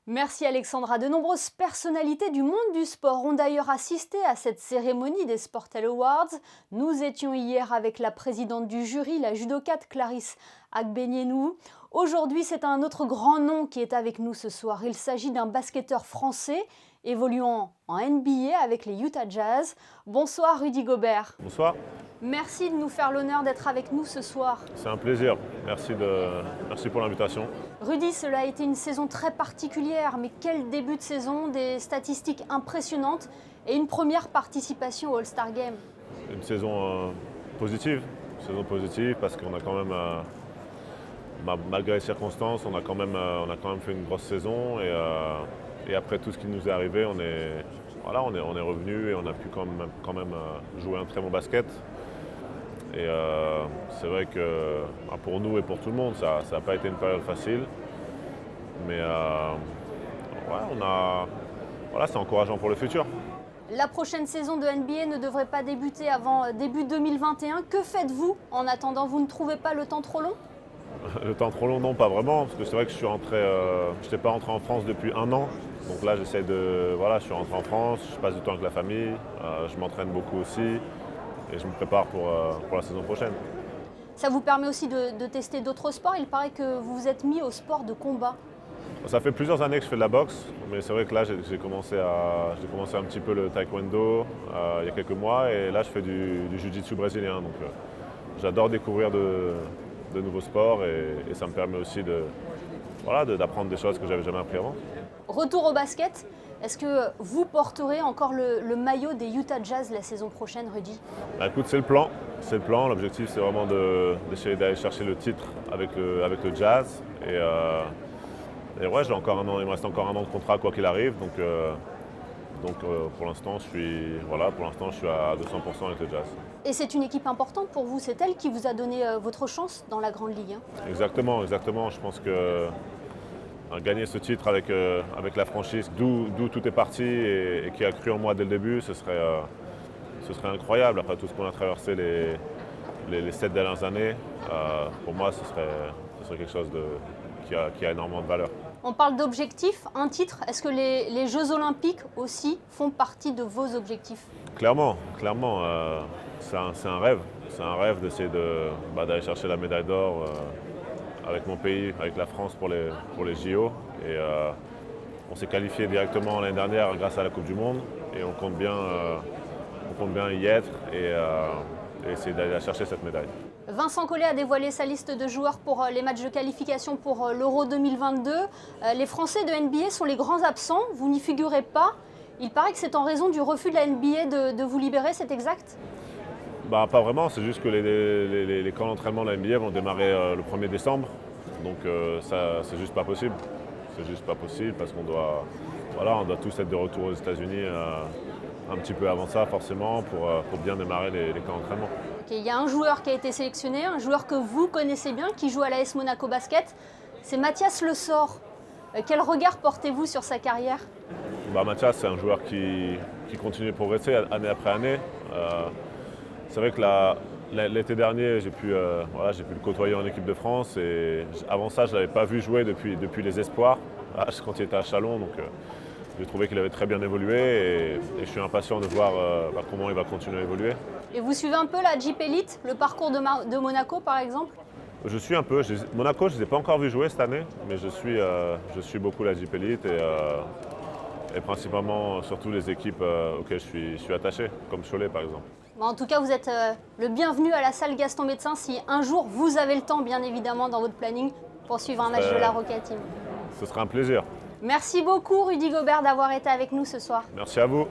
Merci Alexandra. De nombreuses personnalités du monde du sport ont d'ailleurs assisté à cette cérémonie des Sportel Awards. Nous étions hier avec la présidente du jury, la judokate Clarisse Agbenienou. Aujourd'hui, c'est un autre grand nom qui est avec nous ce soir. Il s'agit d'un basketteur français évoluant en NBA avec les Utah Jazz. Bonsoir Rudy Gobert. Bonsoir. Merci de nous faire l'honneur d'être avec nous ce soir. C'est un plaisir. Merci pour l'invitation. Rudy, cela a été une saison très particulière, mais quel début de saison, des statistiques impressionnantes et une première participation au All-Star Game. Une saison positive. Une saison positive parce qu'on a quand même, malgré les circonstances, on a quand même fait une grosse saison et après tout ce qui nous est arrivé, on est revenu et on a pu quand même jouer un très bon basket. Et c'est vrai que pour nous et pour tout le monde, ça n'a pas été une période facile. Mais c'est encourageant pour le futur. La prochaine saison de NBA ne devrait pas débuter avant début 2021. Que faites-vous en attendant? Vous ne trouvez pas le temps trop long? Le temps trop long, non, pas vraiment. Parce que c'est vrai que je n'étais pas rentré en France depuis 1 an. Donc là, je suis rentré en France, je passe du temps avec la famille, je m'entraîne beaucoup aussi. Et je me prépare pour la saison prochaine. Ça vous permet aussi de tester d'autres sports. Il paraît que vous vous êtes mis au sport de combat. Ça fait plusieurs années que je fais de la boxe, mais c'est vrai que là j'ai commencé un petit peu le taekwondo il y a quelques mois et là je fais du jiu-jitsu brésilien. Donc j'adore découvrir de nouveaux sports et ça me permet aussi d'apprendre des choses que j'avais jamais appris avant. Retour au basket. Est-ce que vous porterez encore le maillot des Utah Jazz la saison prochaine, Rudy? Écoute, c'est le plan. C'est le plan. L'objectif, c'est vraiment d'essayer d'aller chercher le titre avec le Jazz. Et ouais, il me reste encore 1 an de contrat quoi qu'il arrive. Donc pour l'instant, je suis à 200% avec le Jazz. Et c'est une équipe importante pour vous. C'est elle qui vous a donné votre chance dans la Grande Ligue. Exactement. Je pense que gagner ce titre avec la franchise, d'où tout est parti et qui a cru en moi dès le début, ce serait incroyable. Après tout ce qu'on a traversé les 7 dernières années, pour moi, ce serait quelque chose qui a énormément de valeur. On parle d'objectifs, un titre. Est-ce que les Jeux Olympiques aussi font partie de vos objectifs? Clairement. C'est un rêve. C'est un rêve d'essayer d'aller chercher la médaille d'or avec mon pays, avec la France pour les JO. Et on s'est qualifié directement l'année dernière grâce à la Coupe du Monde. Et on compte bien y être et essayer d'aller chercher cette médaille. Vincent Collet a dévoilé sa liste de joueurs pour les matchs de qualification pour l'Euro 2022. Les Français de NBA sont les grands absents, vous n'y figurez pas. Il paraît que c'est en raison du refus de la NBA de vous libérer, c'est exact? Pas vraiment, c'est juste que les camps d'entraînement de la NBA vont démarrer le 1er décembre. Donc ça, c'est juste pas possible. C'est juste pas possible parce qu'on doit tous être de retour aux États-Unis un petit peu avant ça, forcément, pour bien démarrer les camps d'entraînement. Il y a un joueur qui a été sélectionné, un joueur que vous connaissez bien, qui joue à l'AS Monaco Basket. C'est Mathias Le Sort. Quel regard portez-vous sur sa carrière? Mathias, c'est un joueur qui continue de progresser année après année. C'est vrai que l'été dernier, j'ai pu le côtoyer en équipe de France. Et avant ça, je ne l'avais pas vu jouer depuis les espoirs, quand il était à Chalon. Donc j'ai trouvé qu'il avait très bien évolué et je suis impatient de voir comment il va continuer à évoluer. Et vous suivez un peu la Jeep Elite, le parcours de Monaco par exemple? Je suis un peu. Monaco, je ne les ai pas encore vus jouer cette année, mais je suis beaucoup la Jeep Elite et principalement surtout les équipes auxquelles je suis attaché, comme Cholet par exemple. En tout cas, vous êtes le bienvenu à la salle Gaston Médecin si un jour vous avez le temps, bien évidemment, dans votre planning pour suivre un match de la Rocket Team. Ce sera un plaisir. Merci beaucoup Rudy Gobert d'avoir été avec nous ce soir. Merci à vous.